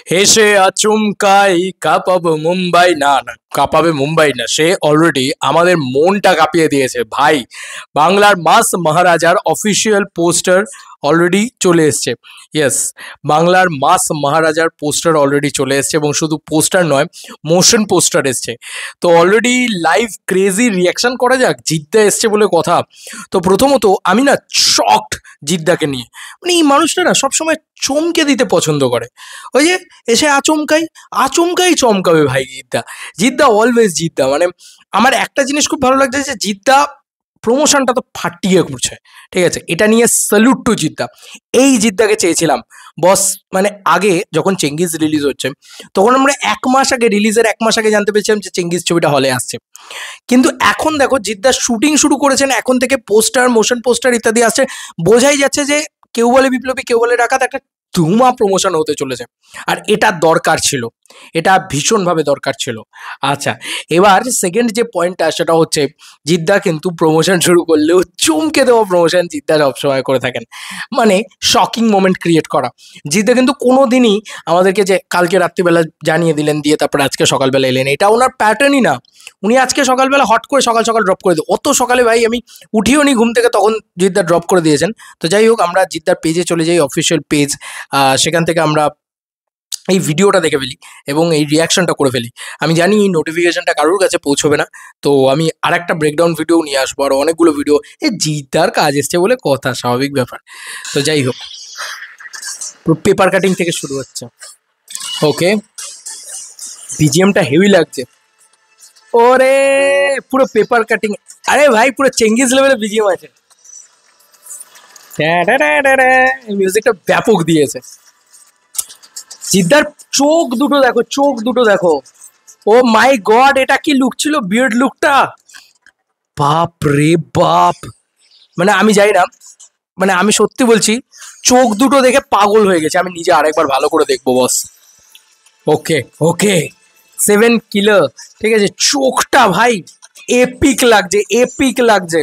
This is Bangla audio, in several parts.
হেসে আচমকাই কাঁপাবো মুম্বাই, না না কাঁপাবে মুম্বাই না, সে অলরেডি আমাদের মনটা কাঁপিয়ে দিয়েছে ভাই। বাংলার মাস মহারাজার অফিসিয়াল পোস্টার অলরেডি চলে এসছে। ইয়েস, বাংলার মাস মহারাজার পোস্টার অলরেডি চলে এসছে, এবং শুধু পোস্টার নয়, মোশন পোস্টার এসছে। তো অলরেডি লাইভ ক্রেজি রিয়াকশন করা যাক, জিদ্দা এসছে বলে কথা। তো প্রথমত আমি না শকড জিদ্দাকে নিয়ে, মানে এই মানুষটা না সবসময় চমকে দিতে পছন্দ করে। ওই যে এসে আচমকাই আচমকাই চমকাবে ভাই জিদ্দা। জিদ্দা অলওয়েজ জিদ্দা, মানে আমার একটা জিনিস খুব ভালো লাগছে যে জিদ্দা প্রমোশনটা তো ফাটিয়ে করছে, ঠিক আছে, এটা নিয়ে স্যালুট টু জিদ্দা। এই জিদ্দাকে চেয়েছিলাম বস, মানে আগে যখন চেঙ্গিজ রিলিজ হচ্ছে তখন আমরা 1 মাস আগে, রিলিজের 1 মাস আগে জানতে পেরেছিলাম যে চেঙ্গিজ ছবিটা হলে আসছে। কিন্তু এখন দেখো জিদ্দা শুটিং শুরু করেছেন, এখন থেকে পোস্টার, মোশন পোস্টার ইত্যাদি আসছে, বোঝাই যাচ্ছে যে কেউ বলে বিপ্লবী কেউ বলে ডাকাত একটা ধুমা প্রমোশন হতে চলেছে। আর এটা দরকার ছিল, এটা ভীষণভাবে দরকার ছিল। আচ্ছা, এবার সেকেন্ড যে পয়েন্টটা সেটা হচ্ছে জিদ্দা কিন্তু প্রমোশন শুরু করলেও চমকে দেওয়া প্রমোশন জিদ্দা সবসময় করে থাকেন, মানে শকিং মোমেন্ট ক্রিয়েট করা। জিদ্দা কিন্তু কোনো দিনই আমাদেরকে যে কালকে রাত্রিবেলা জানিয়ে দিলেন দিয়ে তারপরে আজকে সকালবেলা এলেন, এটা ওনার প্যাটার্নই না। উনি আজকে সকালবেলা হট করে সকাল সকাল ড্রপ করে দিই, অত সকালে ভাই আমি উঠিও নি ঘুম থেকে, তখন জিদ্দা ড্রপ করে দিয়েছেন। তো যাই হোক, আমরা জিদ্দার পেজে চলে যাই, অফিসিয়াল পেজ, সেখান থেকে আমরা এই ভিডিওটা দেখে ফেলি এবং এই রিয়াকশনটা করে ফেলি। আমি জানি এই নোটিফিকেশনটা কারোর কাছে পৌঁছবে না, তো আমি আর একটা ব্রেকডাউন ভিডিও নিয়ে আসবো, আর অনেকগুলো ভিডিও। এই জিদ্দার কাজ এসছে বলে কথা, স্বাভাবিক ব্যাপার। তো যাই হোক, পেপার কাটিং থেকে শুরু হচ্ছে। ওকে, বিজিএমটা হেভি লাগছে। ওরে পুরো পেপার কাটিং, আরে ভাই পুরো চেঙ্গিস লেভেলের বিজিএম আছে। মিউজিকটা ব্যাপক দিয়েছে। জিদ্দার চোখ দুটো দেখো, চোখ দুটো দেখো। ও মাই গড, এটা কি লুক ছিল, বিয়ার্ড লুকটা, বাপ রে বাপ। মানে আমি জানি না, মানে আমি সত্যি বলছি, চোখ দুটো দেখে পাগল হয়ে গেছে। আমি নিজে আরেকবার ভালো করে দেখবো বস। ওকে ওকে, 7 কিলার, ঠিক আছে, চোখটা ভাই এপিক লাগছে, এপিক লাগছে,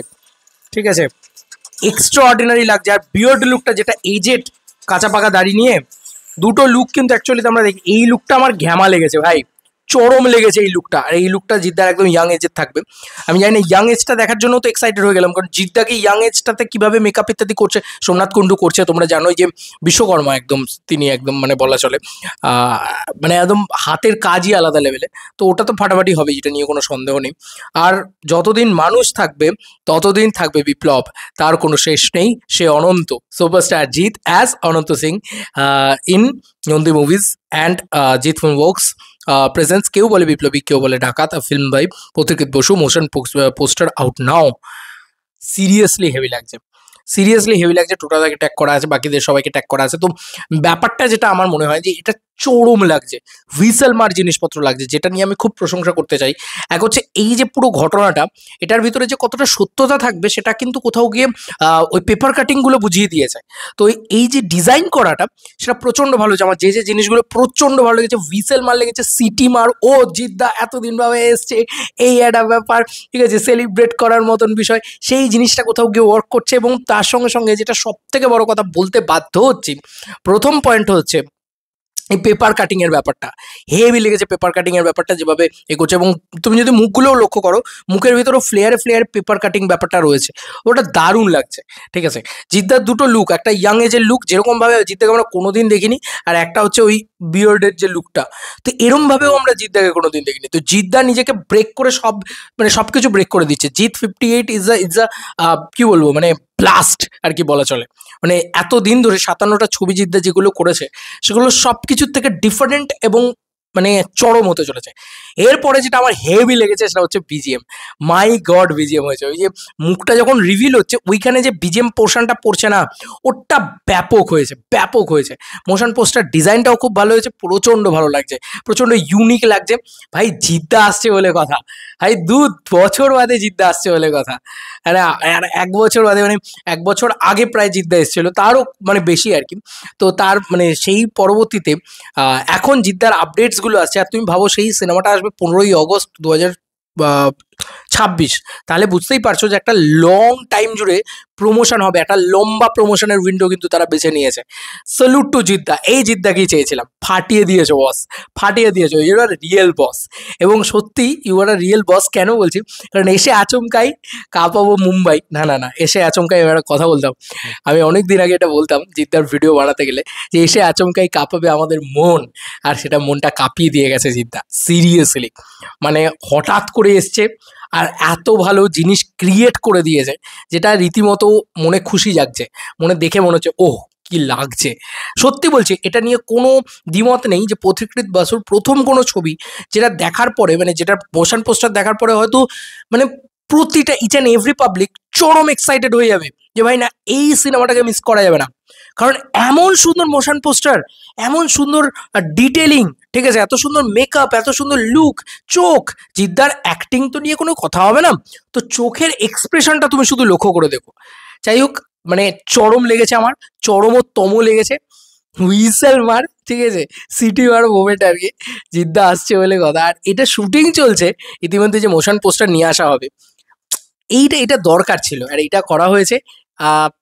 ঠিক আছে, এক্সট্রা অর্ডিনারি লাগছে। আর বিয়ার্ড লুকটা যেটা এজেড কাঁচা পাকা দাড়ি নিয়ে, দুটো লুক কিন্তু অ্যাকচুয়ালি আমরা দেখি, এই লুকটা আমার ঘ্যামা লেগেছে ভাই, চরম লেগেছে এই লুকটা। আর এই লুকটা জিদ্দার একদম ইয়াং এজের থাকবে। আমি জানি না, ইয়াং এজটা দেখার জন্য তো এক্সাইটেড হয়ে গেলাম, কারণ জিদ্দাকে ইয়াং এজটাতে কিভাবে মেকআপ ইত্যাদি করছে সোমনাথ কুন্ডু করছে, তোমরা জানোই যে বিশ্বকর্মা একদম, তিনি একদম মানে বলা চলে মানে একদম হাতের কাজই আলাদা লেভেলে। তো ওটা তো ফাটাফাটি হবে, এটা নিয়ে কোনো সন্দেহ নেই। আর যতদিন মানুষ থাকবে ততদিন থাকবে বিপ্লব, তার কোনো শেষ নেই, সে Ananta. Superstar Jeet as Ananta Singh in Nandi movies and Jeet film works presents কেউ বলে বিপ্লবী কেউ বলে ডাকাত, film by Pathikrit Basu, motion poster out now. Seriously heavy লাগছে, সিরিয়াসলি হেভি লাগছে। টোটালকে ট্যাগ করা আছে, বাকিদের সবাইকে ট্যাগ করা আছে। তো ব্যাপারটা যেটা আমার মনে হয় যে এটা চরম লাগছে, হুইসেল মার জিনিসপত্র লাগছে, যেটা নিয়ে আমি খুব প্রশংসা করতে চাই। এক হচ্ছে এই যে পুরো ঘটনাটা, এটার ভিতরে যে কতটা সত্যতা থাকবে সেটা কিন্তু কোথাও গিয়ে ওই পেপার কাটিংগুলো বুঝিয়ে দিয়েছে। তো এই যে ডিজাইন করাটা সেটা প্রচণ্ড ভালো হয়েছে। আমার যে যে জিনিসগুলো প্রচণ্ড ভালো লেগেছে, হুইসেল মার লেগেছে, সিটি মার, ও জিদ্দা এতদিন ভাবে এসছে, এই একটা ব্যাপার, ঠিক আছে, সেলিব্রেট করার মতন বিষয়, সেই জিনিসটা কোথাও গিয়ে ওয়ার্ক করছে। এবং তার সঙ্গে সঙ্গে যেটা সব থেকে বড় কথা বলতে বাধ্য হচ্ছি, প্রথম পয়েন্ট হচ্ছে এই পেপার কাটিং এর ব্যাপারটা হেভি লেগেছে। পেপার কাটিং এর ব্যাপারটা যেভাবে এগোচ্ছে, এবং তুমি যদি মুখগুলোও লক্ষ্য করো, মুখের ভিতরেও ফ্লেয়ারে ফ্লেয়ারে পেপার কাটিং ব্যাপারটা রয়েছে, ওটা দারুণ লাগছে, ঠিক আছে। জিদ্দার দুটো লুক, একটা ইয়াং এজের লুক যেরকম ভাবে জিদ্দাকে আমরা কোনোদিন দেখিনি, আর একটা হচ্ছে ওই বিয়ার্ডের যে লুকটা, তো এরম ভাবেও আমরা জিদ্দাকে কোনোদিন দেখিনি। তো জিদ্দা নিজেকে ব্রেক করে সব, মানে সবকিছু ব্রেক করে দিচ্ছে। জিৎ 58 ইজ আ কি বলবো, মানে ব্লাস্ট আর কি বলা চলে। মানে এতদিন ধরে 57টা ছবি জিদ্দা যেগুলো করেছে সেগুলো সব কিছুর থেকে ডিফারেন্ট এবং মানে চরম হতে চলেছে। এরপরে যেটা আমার হেভি লেগেছে সেটা হচ্ছে বিজিএম। মাই গড, বিজিএম হয়েছে, ওই যে মুখটা যখন রিভিল হচ্ছে ওইখানে যে বিজিএম পোর্শনটা পড়ছে না, ওটা ব্যাপক হয়েছে, ব্যাপক হয়েছে। মোশন পোস্টার ডিজাইনটাও খুব ভালো হয়েছে, প্রচণ্ড ভালো লাগছে, প্রচণ্ড ইউনিক লাগছে। ভাই জিদ্দা আসছে বলে কথা, ভাই 2 বছর বাদে জিদ্দা আসছে বলে কথা। আর 1 বছর বাদে, মানে 1 বছর আগে প্রায় জিদ্দা এসেছিল, তারও মানে বেশি আর কি। তো তার মানে সেই পরবর্তীতে এখন জিদ্দার আপডেটসগুলো আসছে। আর তুমি ভাবো সেই সিনেমাটা আসবে 15ই অগস্ট 2026, 26, তাহলে বুঝতেই পারছো যে একটা লং টাইম জুড়ে প্রমোশন হবে, একটা লম্বা প্রমোশনের উইন্ডো কিন্তু তারা বেছে নিয়েছে। স্যালুট টু জিদ্দা, এই জিদ্দাকেই চেয়েছিলাম, ফাটিয়ে দিয়েছো বস, ফাটিয়ে দিয়েছো, ইউ আর রিয়েল বস। এবং সত্যি ইউ আর রিয়েল বস, কেন বলছি, কারণ এসে আচমকাই কাঁপাবো মুম্বাই, না না না, এসে আচমকাই এবার কথা বলতাম, আমি অনেক দিন আগে এটা বলতাম জিদ্দার ভিডিও বানাতে গেলে, যে এসে আচমকাই কাঁপাবে আমাদের মন, আর সেটা মনটা কাঁপিয়ে দিয়ে গেছে জিদ্দা, সিরিয়াসলি। মানে হঠাৎ করে এসছে আর এত ভালো জিনিস ক্রিয়েট করে দিয়েছে, যেটা রীতিমতো মনে খুশি জাগছে, মনে দেখে মনে হচ্ছে ওহ কি লাগছে। সত্যি বলছি, এটা নিয়ে কোনো দ্বিমত নেই যে পথিকৃৎ বাসুর প্রথম কোনো ছবি যেটা দেখার পরে, মানে যেটা মোশন পোস্টার দেখার পরে হয়তো মানে প্রতিটা ইচ অ্যান্ড এভরি পাবলিক চরম এক্সাইটেড হয়ে যাবে যে ভাই না, এই সিনেমাটাকে মিস করা যাবে না। কারণ এমন সুন্দর মোশন পোস্টার, এমন সুন্দর ডিটেলিং, ঠিক আছে, এত সুন্দর মেকআপ, এত সুন্দর লুক, চোখ, জিদ্দার অ্যাক্টিং তো নিয়ে কোনো কথা হবে না, তো চোখের এক্সপ্রেশনটা তুমি শুধু লক্ষ্য করে দেখো। যাই হোক, মানে চরম লেগেছে আমার, চরমোত্তম লেগেছে। হুইসেল মার, ঠিক আছে, সিটি মার মোমেন্ট আর কি, জিদ্দা আসছে বলে কথা। আর এটা শুটিং চলছে ইতিমধ্যে, যে মোশন পোস্টার নিয়ে আসা হবে, এটা দরকার ছিল, আর এটা করা হয়েছে।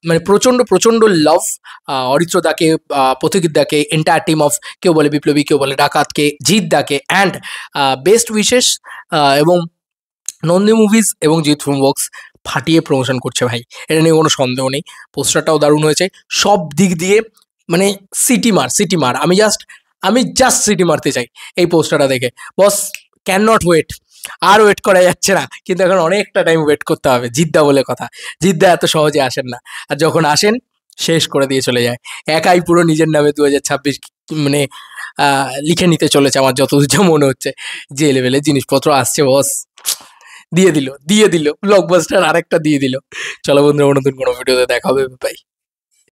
মানে প্রচণ্ড প্রচণ্ড লাভ অরিত্রদাকে, পথিকদাকে, এন্টায়ার টিম অফ, কেউ বলে বিপ্লবী, কেউ বলে ডাকাতকে, জিৎদাকে, অ্যান্ড বেস্ট উইশেস, এবং নন্দী মুভিজ এবং জিৎ ফিল্ম ওয়ার্কস ফাটিয়ে প্রমোশন করছে ভাই, এটা নিয়ে কোনো সন্দেহ নেই। পোস্টারটাও দারুণ হয়েছে সব দিক দিয়ে, মানে সিটি মার, সিটি মার, আমি জাস্ট সিটি মারতে চাই এই পোস্টারটা দেখে বস। ক্যান নট ওয়েট, আর ওয়েট করা যাচ্ছে না, কিন্তু এখন অনেকটা টাইম ওয়েট করতে হবে, জিদ্দা বলে কথা, জিদ্দা এত সহজে আসেন না, আর যখন আসেন শেষ করে দিয়ে চলে যায়, একাই পুরো নিজের নামে 2026 মানে লিখে নিতে চলেছে আমার যতদূর যা মনে হচ্ছে। যে লেভেলের জিনিসপত্র আসছে বস, দিয়ে দিল ব্লকবাস্টার আরেকটা দিয়ে দিল। চলো বন্ধুরা, নতুন কোনো ভিডিওতে দেখা হবে, বাই।